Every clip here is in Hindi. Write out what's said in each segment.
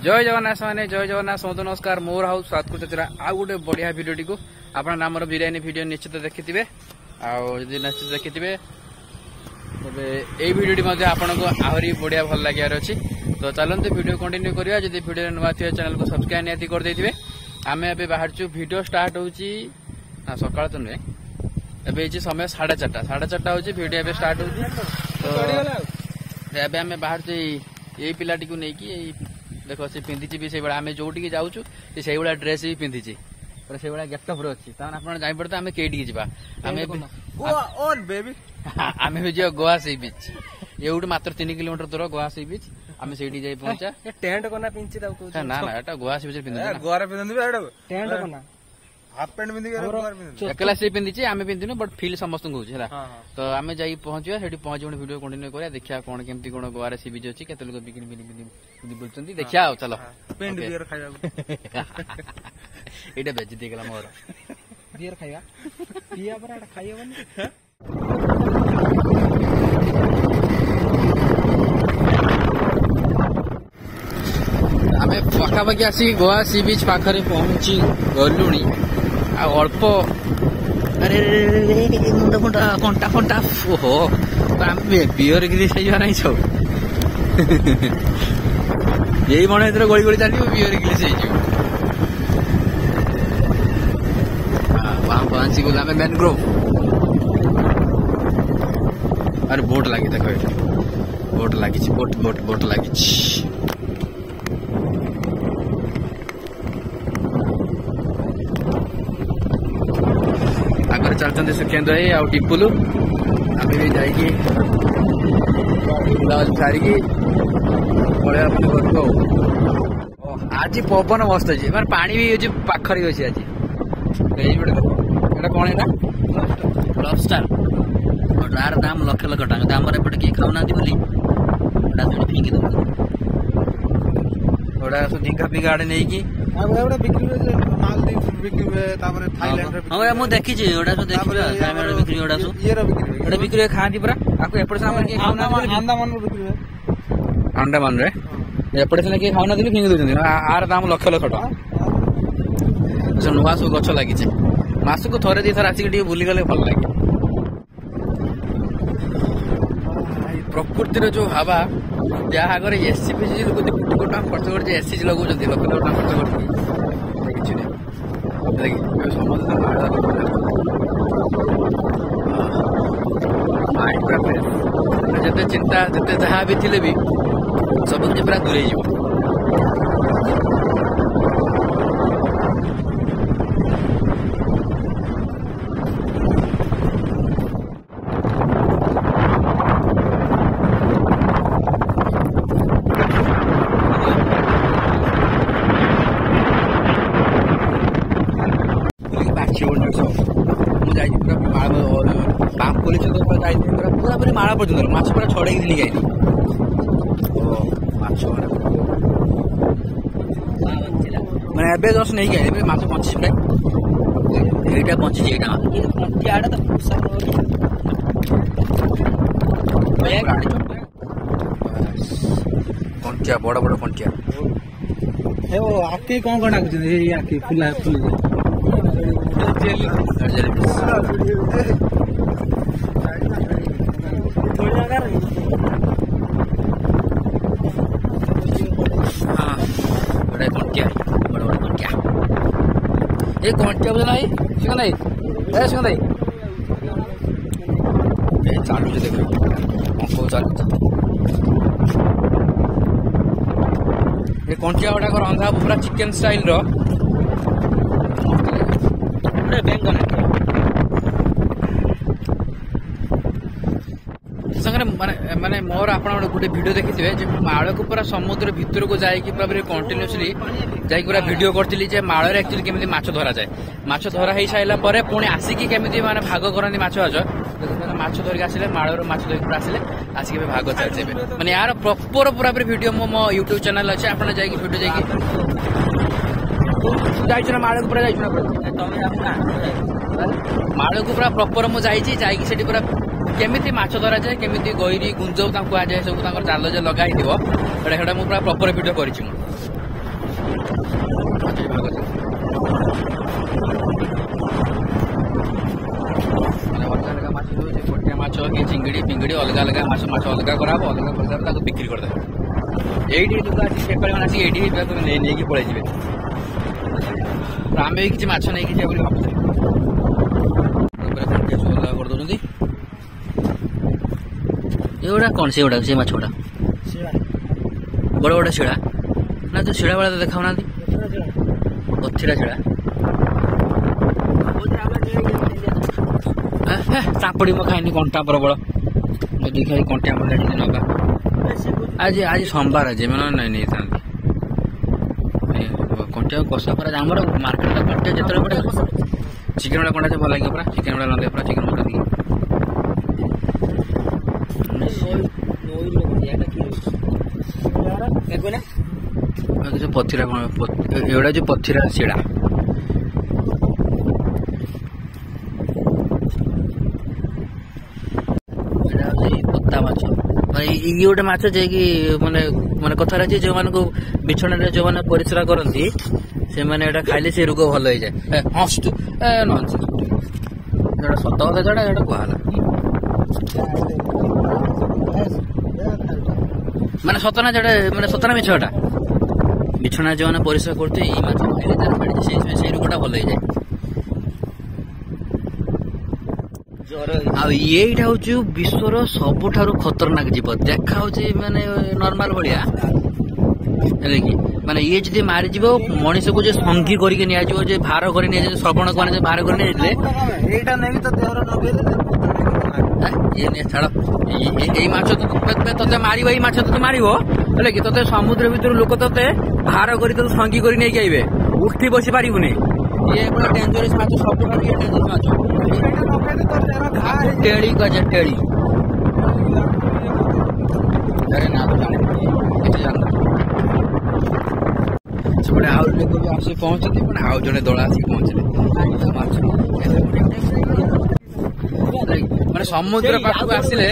जय जगन्नाथ मैंने जय जगन्नाथ समस्त नमस्कार मोर हाउस स्वाद को चचरा आउ गोटे बढ़िया भिडियो टी आप नाम बिरियानी भिडियो निश्चित देखिथे आदि निश्चित देखिथे भिडियो आपन को आहरी बढ़िया भल लगे अच्छी तो चलते भिडियो कंटिन्यू करवा जब भिडियो नुआ थी चैनल को सब्सक्राइब निहाती कर देते आम ए बाहर भिडियो स्टार्ट हो सकाल तो नुहे ए समय 4:30 हो भिडियो ए स्टार्ट हो आम बाहर यही पिलाटी को नहीं देख सी पिंधि भी से आम जो जाऊँ से भाया ड्रेस भी पिंधि से भाया गेटअप अच्छी आप जापड़ते आम कई जावा आम भी जा गोवा सी बीच ये मात्र 3 किलोमीटर दूर गोवा सी बीच आम से पहुंचा टेंट कोना पिंची ना ना गोवा सी बीच पिंधि हाफ पैंट पिंधि एकला से पिंधि आम पिंधिनु बट फिल समस्त को तो आम जा पहुंचा से पहुंच भिडियो कंटिन्यू करा देखा कौन केमती कौन गोवा सी बीच अच्छी केते लोग बिकिनी पिंधि बुलुचंती देखा चलो पेंट बियर खाया एटा बेज देगला मोर बियर खाया पिया पर एटा खाइबनी आमे पाखापाखि आसी गोवा सी बीच पाखरे पहुंची गलुणी अल्प अरे मुंडा मुंडा कंटा कंटा ओहो बियर गिरी नहीं सब यही मन भर गली गली चलो बियर गिरी पहुंची गला मैनग्रोव अरे बोट लगी देख बोट लगी बोट बोट बोट लगी चलते सुखेंद्र भाई आउ टिपुलु आम भी जाकि बुलावली सारिकी पलैया घर आज पवन मस्त अच्छे मैं पानी भी अच्छी पाखरी अच्छी आज कौन है लबस्टर तार दाम लक्ष लक्ष टाँग दाम एपटे किए खाऊना बोली फिंगी दौर थोड़ा झींगा फिंगा आड़े नहीं कि हाँ मुझे देखी बिक्री खाती पूरा अंडमान एपटे सीना किए खाऊना फिंगी दौरान आर दाम लक्ष लक्ष टाँग नुआ सब गच लगी मासक थे दी थर आसिक बुलीगले भल लगे प्रकृतिर जो हवा जहाँ एसी फेसी लोग कोटी टाँग खर्च कर एसी लगुच लक्ष लक्ष टाँग खर्च कर जिते चिंता जिते जहाँ भी थे भी सब किसी पूरा दूरे पूरा पूरी माला पर्यटन माछ पूरा छड़े नहीं मैंने एबे जस्ट नहीं गए माछ बची एटा बची कंटिया बड़ बड़ कंटिया आखि कौन कौन आखि फुला फुल ये कंटिया बोले ना सिंह नाई सिंह नाई चालू देख चालू ये कंटिया गुड़ाक रंधा पूरा चिकेन स्टाइल बेंगन माने मोर आप गोटे वीडियो देखिथे माड़ को पूरा समुद्र भितर को जाकि पूरा कंटिन्यूसली पूरा वीडियो करी माड़ एक्चुअली केमी माछ धरा जाए माछ धरा हो सारा पुणी आसिकी केमी माने भाग करती माछ माछ धरिक आसिले माड़ माछ धरिक आसिले आसिक भाग चलते माने यार प्रॉपर पूरा वीडियो मो यूट्यूब चैनल अच्छे आप वीडियो जाइए माड़ को पूरा माड़ को पूरा प्रॉपर मुझे पूरा केमिति माछ धरा जाए केमिति गईरी गुंज कहुए सब जाल जे लगा मुझे पूरा प्रॉपर वीडियो कर चिंगड़ी पिंगड़ी अलग अलग माछ माछ अलग कराब अलग कर बिक्री करदे एठी लोक आज बेपारी मैंने आसिक एठी नहीं पलि जाए आम भी किसी माछ नहीं कि भावुँ अलग कर दौरान ये गुड़ा कौन से गुड़ा से माछ गुड़ा बड़ बड़ शिड़ा ना तो शिड़ा वाला तो देखा ना पथिरा शिड़ा चापड़ी मैं खाइनी कंटा प्रबल देखा कंटा फंटा टी नगा आज आज सोमवार आज मैंने नहीं था कंटा कषा पर आम मार्केट कंटा जिते पड़े चिकेन वाला कंटा भल लगे पूरा चिकेन वाला लगे पूरा चिकेन मटन पथिरा एवढा जो पथिरा शिड़ा पत्ता माछ ये गोटे माछ जे माने माने कथा रही जो मान को बिछण जो मैंने परिश्रा करती से मैंने खाइले से रोग भल हो जाए हस्ट सत कथा जोड़ा कहला माने सतना जोड़ा माने सतना मिछटा बिछणा जो मैंने परिश्रा करते माछ खाइले से रोगटा भल हो जाए ये विश्वर सबुठारु खतरनाक जीव देखा माने नॉर्मल भाया माने ये जदि मारी जीव मनीष को संगी करके नि भार कर श्रवण को भार कर छाड़ ये माछ ते मार माछ तो मार कि ते समुद्र भर लोक ते भार कर संगी कर उठी बसी पारूनी ये पूरा डेंजरस माछ सबुठारु ये डेंजरस माछ टेड़ी कजे टेड़ी अरे ना तो जाने सेपटे आउ लोक भी आसी पहुंचते आउ जड़े दल आसी पहुंचले माने समुद्र पाखक आसिले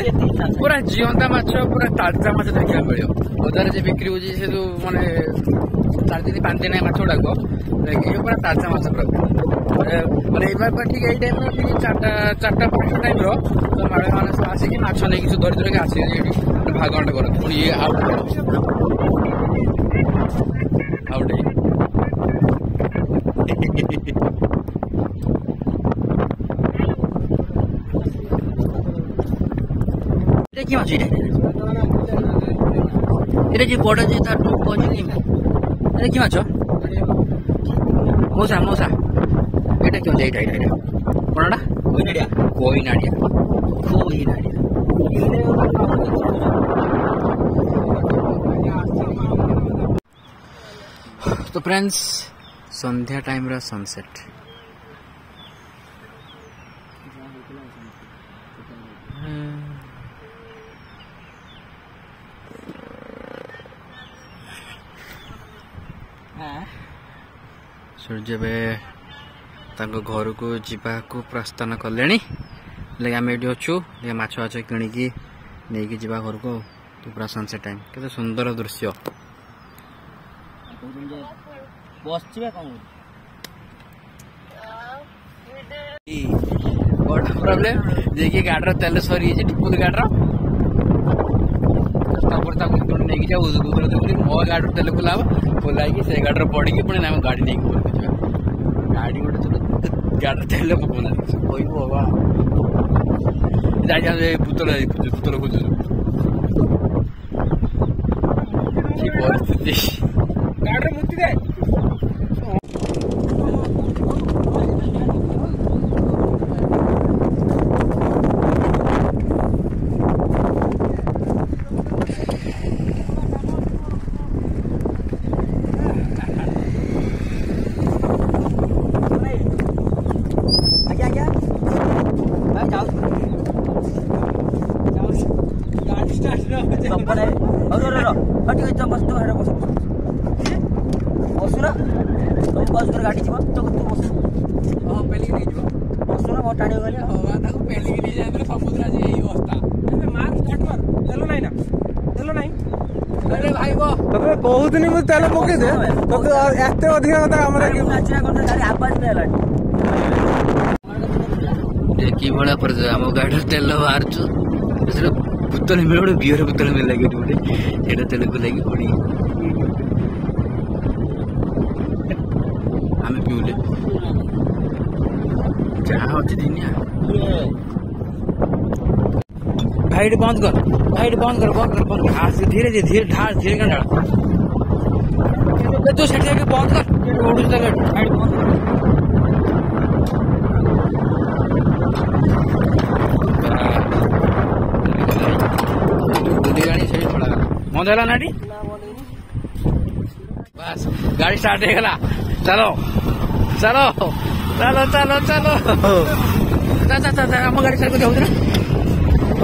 पूरा जीवंता माछ पूरा ताजा माछ देखा मिले बजार जे बिक्री हो माने 4 दिन 5 दिन माछ गुड़ाक पूरा ताजा माछ पूरा माने ठीक यही टाइम ठीक 4टा 5टा टाइम तो माड़ मैंने सब आसिक माछ नहीं धरी धरिक आस भागवंट कर पुणी ये आउट कि माछ ये जी बड़ जी तार कि माछ मौसा मौसा এটা কি হচ্ছে এটা কোনটা কইনাড়িয়া तो फ्रेंड्स संध्या टाइम रा सनसेट सूर्य बे घर को जीवा को प्रस्थान कले लगे आम ये अच्छु माछ माछ किणिकी नहीं जा घर को तो पूरा सनसेट टाइम के सुंदर दृश्य बड़ प्रॉब्लम जे कि गाड़ी तेल सरी टिपुल गाड़ी नहीं जाऊ मो गाड़ी तेल खोला खोला से गाड़ी पड़ी पुणी गाड़ी नहीं गाड़ी गोटे गाड़ी तेल पकौना कह बाबा पुतल पुतल खोज परिस्थिति गाड़ी मुक्ति दे गाड़ी जीव तो तू बस पेलिक नहीं जीव बसुना बहुत टाणी गले पेलिक नहीं जाए समुद्र आज यही अवस्था मार्क कट कर चलो नहीं ना चलो नहीं अरे भाई वो ତତେ କହୁଥିଲି ମୁଁ ତେଲ ପକେଇଦେ ତତେ ଏତେ ଅଧିକା କଥା ଆମର କି ଭଳିଆ ପରେ ଆମ ଗାଡିର ତେଲ ବାହାରୁଛୁ ସେଟା ବୋତଲ ମିଳେ ଗୋଟେ ବିଅର ବୋତଲ ମିଳିଲା କି ଗୋଟେ ସେଇଟା ତେଲକୁ ଲାଗି ପଡି ଆମେ ପିଉଲେ ଯାହା ଅଛି ଦିନିଆ भाई बंद कर भाई बंद कर हाथ से धीरे धीरे धीरे ढाल धीरे कर डाल तो सेठ जाके बंद कर उड़ जा भाई बंद कर गाड़ी सही थोड़ा बंद है ना बस गाड़ी स्टार्ट हो गला चलो चलो चलो चलो चलो आम गाड़ी साइड को जाऊ ना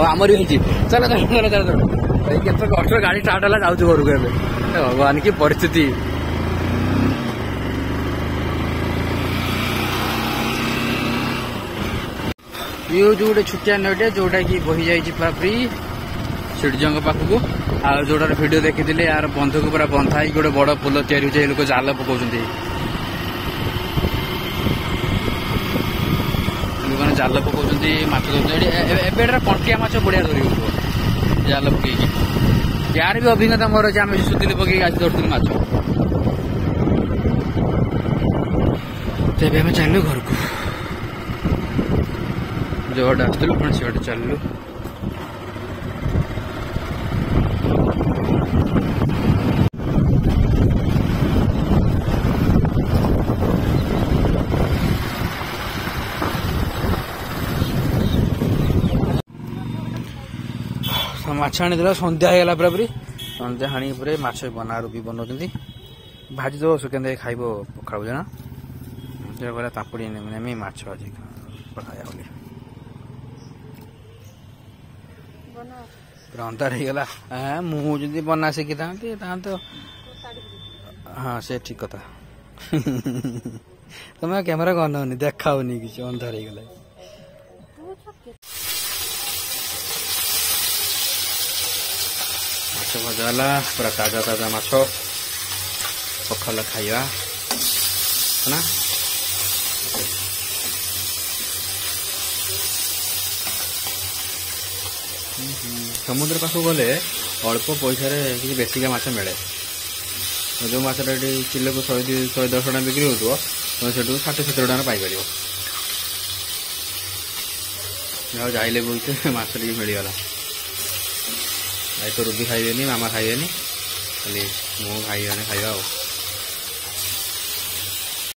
आमर भी चलो चलो चलो चलो चलो केत कष्ट गाड़ी स्टार्ट है जाऊँ घर को भगवान की परिस्थिति ये जो गोटे छुटिया नईटे जोटा कि बही जाइए पूरा फ्री सीढ़ी पाखक आ जोटार भिडियो देखी यार बंधक पूरा बंधा ही गोटे बड़ पोल तैयारी हो लोक जाल पकाउं लोक जाल पकाउं माछ धर कंटिया माछ बढ़िया धरी जाल पकई यार भी अभिज्ञता मोर अच्छे आम सुतिल पकई आज धरती माछ तेज आम चलू घर को जो आसलु पुणी से चलू माछ आनी सन्ध्या होगा पूरा पूरी सन्ध्या हाणी माछ बना रूपी बनाऊँ भाजी दो सुकेंदे खाइब पखाड़ जना कहला तापुड़ी नेमी माछ आज खाया बोली पूरा अंधार हो गला मुझे बना शिखी था तो हाँ से ठीक कथा तुम कैमेरा करनी देखाऊनी कि अंधार हो गला माछ भजा है पूरा ताजा ताजा माछ पखाल खाइबा ना समुद्र पाखक गले अल्प पैसा कि बेसिका माछ मिले जो माछटा ये किलो को 100-110 टका बिक्री हो से 60-70 टका पाई जाइले बोलते माछ टी मिलगला भाई तो रुबी खाइबेनी मामा खाइबेनी खाली मु भाई खाइबा।